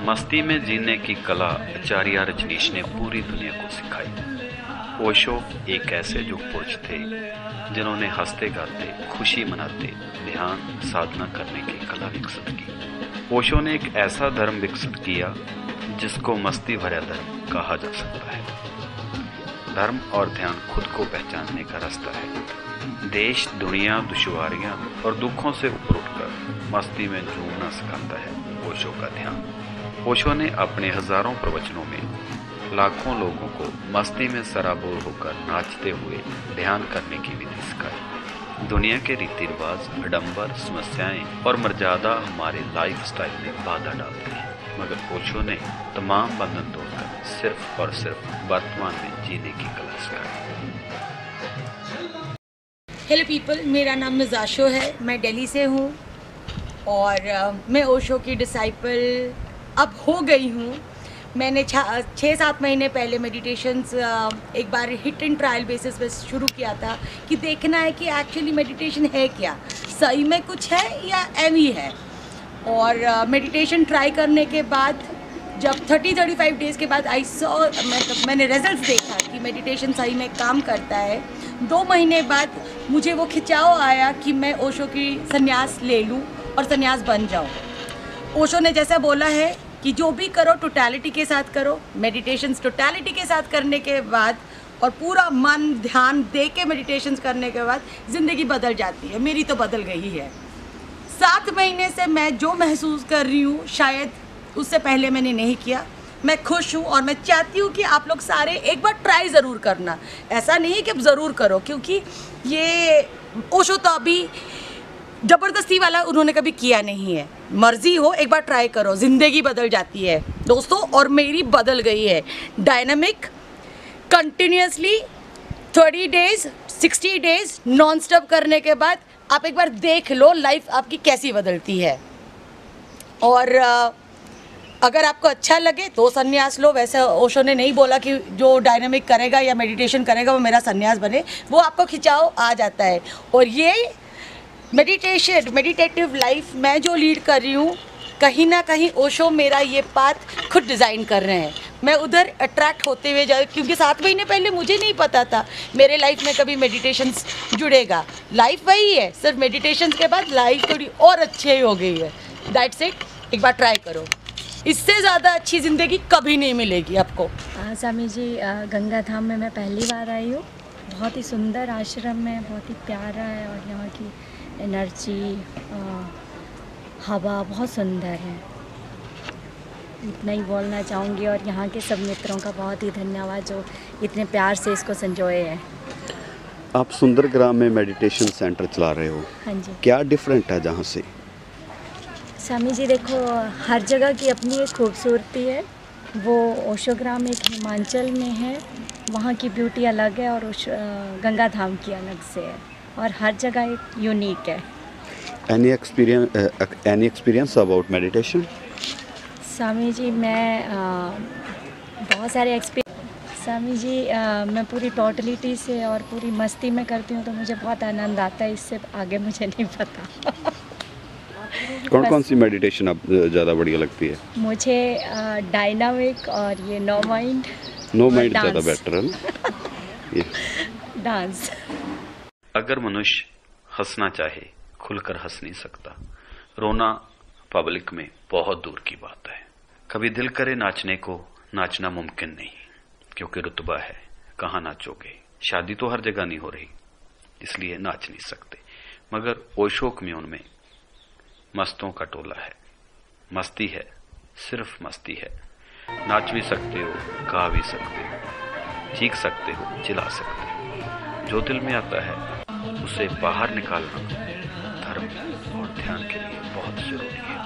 मस्ती में जीने की कला आचार्य रजनीश ने पूरी दुनिया को सिखाई। ओशो एक ऐसे युग पुरुष थे जिन्होंने हंसते गाते, खुशी मनाते ध्यान साधना करने की कला विकसित की। ओशो ने एक ऐसा धर्म विकसित किया जिसको मस्ती भरा धर्म कहा जा सकता है। धर्म और ध्यान खुद को पहचानने का रास्ता है। देश दुनिया दुश्वारियां और दुखों से ऊपर उठकर मस्ती में झूमना सिखाता है ओशो का ध्यान। ओशो ने अपने हजारों प्रवचनों में लाखों लोगों को मस्ती में सराबोर होकर नाचते हुए ध्यान करने की विधि सिखाई। दुनिया के रीति रिवाज, आडंबर, समस्याएं और मर्यादा हमारे लाइफस्टाइल में बाधा डालते हैं, मगर ओशो ने तमाम बंधन तोड़कर सिर्फ और सिर्फ वर्तमान में जीने की कला सिखाई। हेलो पीपल, मेरा नाम मिजाशो है, मैं दिल्ली से हूँ और मैं ओशो की डिसाइपल अब हो गई हूँ। मैंने 6-7 महीने पहले मेडिटेशंस एक बार हिट एंड ट्रायल बेसिस पे शुरू किया था कि देखना है कि एक्चुअली मेडिटेशन है क्या, सही में कुछ है या एम ही है। और मेडिटेशन ट्राई करने के बाद जब 30-35 डेज़ के बाद मैंने रिजल्ट देखा कि मेडिटेशन सही में काम करता है। 2 महीने बाद मुझे वो खिंचाव आया कि मैं ओशो की संन्यास ले लूँ और संन्यास बन जाऊँ। ओशो ने जैसा बोला है कि जो भी करो टोटलिटी के साथ करो। मेडिटेशंस टोटलिटी के साथ करने के बाद और पूरा मन ध्यान दे के मेडिटेशंस करने के बाद ज़िंदगी बदल जाती है। मेरी तो बदल गई है। 7 महीने से मैं जो महसूस कर रही हूँ शायद उससे पहले मैंने नहीं किया। मैं खुश हूँ और मैं चाहती हूँ कि आप लोग सारे एक बार ट्राई ज़रूर करना। ऐसा नहीं है कि अब ज़रूर करो, क्योंकि ये ओशो तो अभी ज़बरदस्ती वाला उन्होंने कभी किया नहीं है। मर्जी हो, एक बार ट्राई करो, ज़िंदगी बदल जाती है दोस्तों। और मेरी बदल गई है। Dynamic, continuously 30 days 60 days non stop करने के बाद आप एक बार देख लो लाइफ आपकी कैसी बदलती है। और अगर आपको अच्छा लगे तो संन्यास लो। वैसे ओशो ने नहीं बोला कि जो डायनामिक करेगा या मेडिटेशन करेगा वो मेरा संन्यास बने, वो आपको खिंचाव आ जाता है। और ये मेडिटेटिव लाइफ मैं जो लीड कर रही हूँ, कहीं ना कहीं ओशो मेरा ये पाथ खुद डिज़ाइन कर रहे हैं। मैं उधर अट्रैक्ट होते हुए जा, क्योंकि 7 महीने पहले मुझे नहीं पता था मेरे लाइफ में कभी मेडिटेशन जुड़ेगा। लाइफ वही है, सिर्फ मेडिटेशन के बाद लाइफ थोड़ी और अच्छी हो गई है। That's it. एक बार ट्राई करो, इससे ज़्यादा अच्छी ज़िंदगी कभी नहीं मिलेगी आपको। स्वामी जी, गंगा धाम में मैं पहली बार आई हूँ। बहुत ही सुंदर आश्रम है, बहुत ही प्यारा है और यहाँ की एनर्जी, हवा बहुत सुंदर है। इतना ही बोलना चाहूँगी और यहाँ के सब मित्रों का बहुत ही धन्यवाद जो इतने प्यार से इसको संजोए हैं। आप सुंदरग्राम में मेडिटेशन सेंटर चला रहे हो। हाँ जी। क्या डिफरेंट है जहाँ से? स्वामी जी देखो, हर जगह की अपनी एक खूबसूरती है। वो ओशोग्राम एक हिमाचल में है, वहाँ की ब्यूटी अलग है और गंगा धाम की अलग से है और हर जगह एक यूनिक है। Any experience about meditation? Swami ji मैं बहुत सारे एक्सपीरियंस। स्वामी जी मैं पूरी टोटलिटी से और पूरी मस्ती में करती हूँ तो मुझे बहुत आनंद आता है। इससे आगे मुझे नहीं पता। कौन सी मेडिटेशन आप ज़्यादा बढ़िया लगती है? मुझे डायनामिक और ये नो माइंड ज़्यादा बेटर है ना? डांस। अगर मनुष्य हंसना चाहे खुलकर हंस नहीं सकता। रोना पब्लिक में बहुत दूर की बात है। कभी दिल करे नाचने को, नाचना मुमकिन नहीं, क्योंकि रुतबा है, कहाँ नाचोगे। शादी तो हर जगह नहीं हो रही, इसलिए नाच नहीं सकते। मगर ओशो कम्यून में मस्तों का टोला है। मस्ती है, सिर्फ मस्ती है। नाच भी सकते हो, गा भी सकते हो, चीख सकते हो, चिल्ला सकते हो। जो दिल में आता है उसे बाहर निकालना धर्म और ध्यान के लिए बहुत जरूरी है।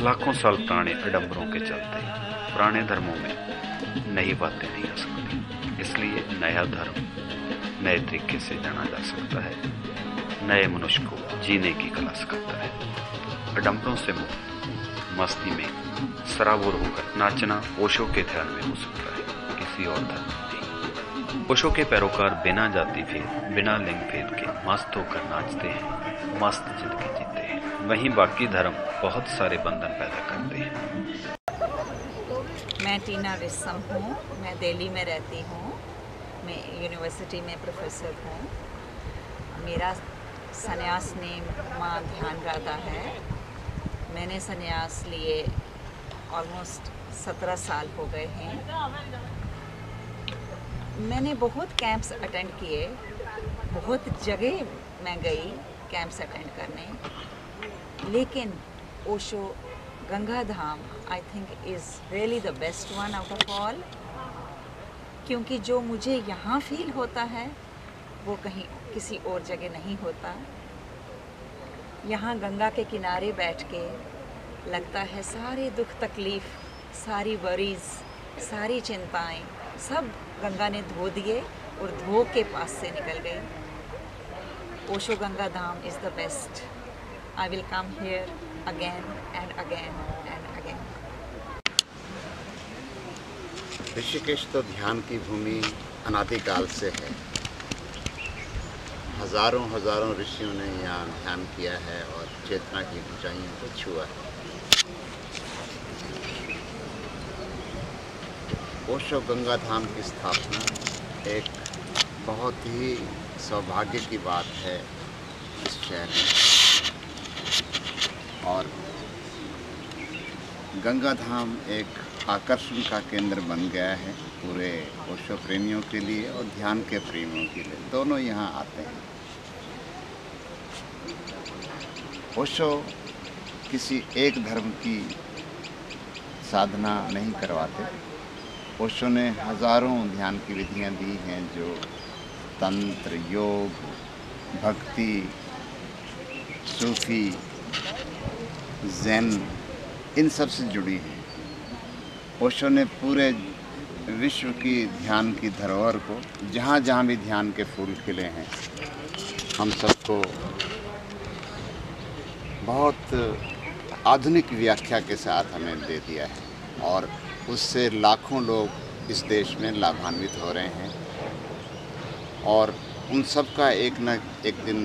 लाखों साल पुराने आडंबरों के चलते पुराने धर्मों में नई बातें नहीं आ सकती। इसलिए नया धर्म नए तरीके से जाना जा सकता है, नए मनुष्य को जीने की कला सिखाता है। आडंबरों से मुक्त, मस्ती में सराबोर होकर नाचना ओशो के ध्यान में हो सकता है, किसी और धर्म में नहीं। ओशो के पैरोकार बिना जाति भेद, बिना लिंग भेद के मस्त होकर नाचते हैं, मस्त जिंदगी जीते हैं। वहीं बाकी धर्म बहुत सारे बंधन पैदा करते हैं। मैं टीना रिस्सम हूँ। मैं दिल्ली में रहती हूँ। मैं यूनिवर्सिटी में प्रोफेसर हूँ। मेरा संन्यास नेम माँ ध्यान राधा है। मैंने संन्यास लिए ऑलमोस्ट 17 साल हो गए हैं। मैंने बहुत कैंप्स अटेंड किए, बहुत जगह मैं गई कैंप्स अटेंड करने, लेकिन Osho Ganga Dham I think is really the best one out of all, क्योंकि जो मुझे यहाँ फील होता है वो कहीं किसी और जगह नहीं होता। यहाँ गंगा के किनारे बैठ के लगता है सारे दुख तकलीफ़, सारी वरीज़, सारी चिंताएं सब गंगा ने धो दिए और धो के पास से निकल गए। Osho Ganga Dham is the best. I will come here again and again and again. Rishikesh तो ध्यान की भूमि अनादिकाल से है। हजारों हजारों ऋषियों ने यहाँ ध्यान किया है और चेतना की ऊंचाइयों को छुआ है। ओशो गंगा धाम की स्थापना एक बहुत ही सौभाग्य की बात है इस शहर में, और गंगा धाम एक आकर्षण का केंद्र बन गया है पूरे ओशो प्रेमियों के लिए और ध्यान के प्रेमियों के लिए, दोनों यहाँ आते हैं। ओशो किसी एक धर्म की साधना नहीं करवाते। ओशो ने हजारों ध्यान की विधियाँ दी हैं जो तंत्र, योग, भक्ति, सूफी, जैन, इन सब से जुड़ी हैं। ओशो ने पूरे विश्व की ध्यान की धरोहर को, जहाँ जहाँ भी ध्यान के फूल खिले हैं, हम सबको बहुत आधुनिक व्याख्या के साथ हमें दे दिया है, और उससे लाखों लोग इस देश में लाभान्वित हो रहे हैं। और उन सब का एक न एक दिन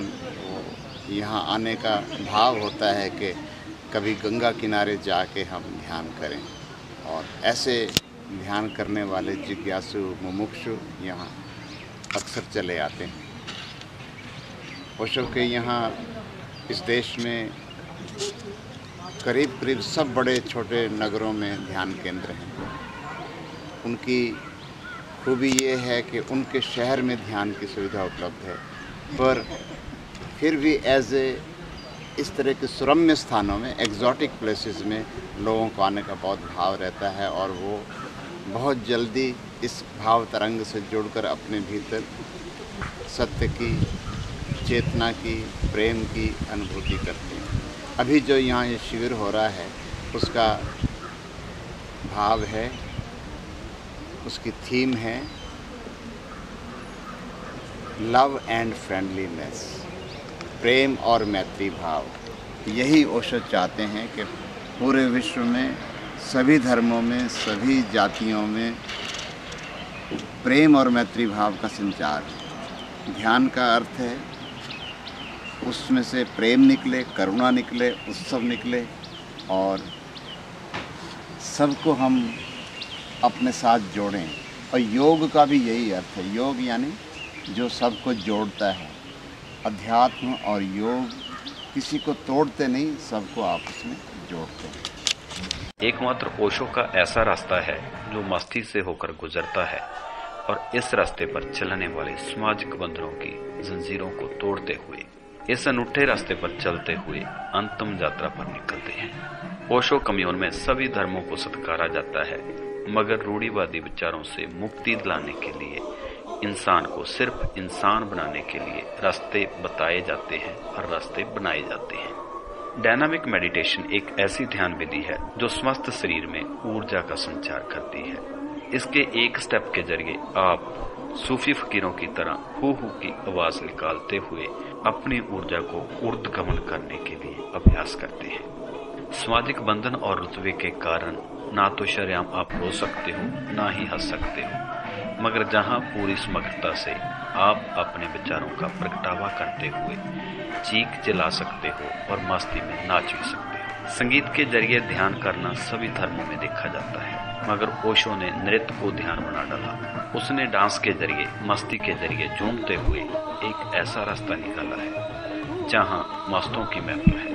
यहाँ आने का भाव होता है कि कभी गंगा किनारे जाके हम ध्यान करें, और ऐसे ध्यान करने वाले जिज्ञासु मुमुक्षु यहाँ अक्सर चले आते हैं। ओशो के यहाँ इस देश में करीब करीब सब बड़े छोटे नगरों में ध्यान केंद्र हैं। उनकी खूबी ये है कि उनके शहर में ध्यान की सुविधा उपलब्ध है, पर फिर भी एज ए इस तरह के सुरम्य स्थानों में, एग्जॉटिक प्लेसेस में लोगों को आने का बहुत भाव रहता है, और वो बहुत जल्दी इस भाव तरंग से जुड़कर अपने भीतर सत्य की, चेतना की, प्रेम की अनुभूति करते हैं। अभी जो यहाँ ये शिविर हो रहा है उसका भाव है, उसकी थीम है लव एंड फ्रेंडलीनेस, प्रेम और मैत्री भाव। यही ओशो चाहते हैं कि पूरे विश्व में सभी धर्मों में, सभी जातियों में प्रेम और मैत्री भाव का संचार। ध्यान का अर्थ है उसमें से प्रेम निकले, करुणा निकले, उत्सव निकले, और सबको हम अपने साथ जोड़ें। और योग का भी यही अर्थ है। योग यानी जो सबको जोड़ता है। अध्यात्म और योग किसी को तोड़ते नहीं, सबको आपस में जोड़ते हैं। एकमात्र ओशो का ऐसा रास्ता है जो मस्ती से होकर गुजरता है, और इस रास्ते पर चलने वाले सामाजिक बंधनों की जंजीरों को तोड़ते हुए, इस अनूठे रास्ते पर चलते हुए अंतिम यात्रा पर निकलते हैं। ओशो कम्यून में सभी धर्मों को सत्कारा जाता है, मगर रूढ़िवादी विचारों से मुक्ति दिलाने के लिए, इंसान को सिर्फ इंसान बनाने के लिए रास्ते बताए जाते हैं और रास्ते बनाए जाते हैं। डायनामिक मेडिटेशन एक ऐसी ध्यान विधि है जो समस्त शरीर में ऊर्जा का संचार करती है। इसके एक स्टेप के जरिए आप सूफी फकीरों की तरह हू की आवाज निकालते हुए अपनी ऊर्जा को ऊर्ध्वगमन करने के लिए अभ्यास करते हैं। सामाजिक बंधन और रुतबे के कारण ना तो शर्याम आप रो सकते हो, ना ही हंस सकते हो, मगर जहां पूरी समग्रता से आप अपने विचारों का प्रगटावा करते हुए चीख चिल्ला सकते हो और मस्ती में नाच भी सकते हो। संगीत के जरिए ध्यान करना सभी धर्मों में देखा जाता है, मगर ओशो ने नृत्य को ध्यान बना डाला। उसने डांस के जरिए, मस्ती के जरिए झूमते हुए एक ऐसा रास्ता निकाला है जहां मस्तों की महफिल है,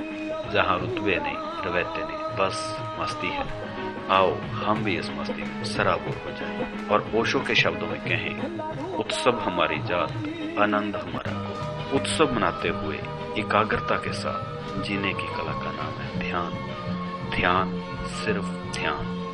जहां रुतबे नहीं, रवैते नहीं, बस मस्ती है। आओ हम भी इस मस्ती में सराबोर हो जाएं और ओशो के शब्दों में कहें, उत्सव हमारी जात, आनंद हमारा को। उत्सव मनाते हुए एकाग्रता के साथ जीने की कला का नाम है ध्यान। ध्यान, सिर्फ ध्यान।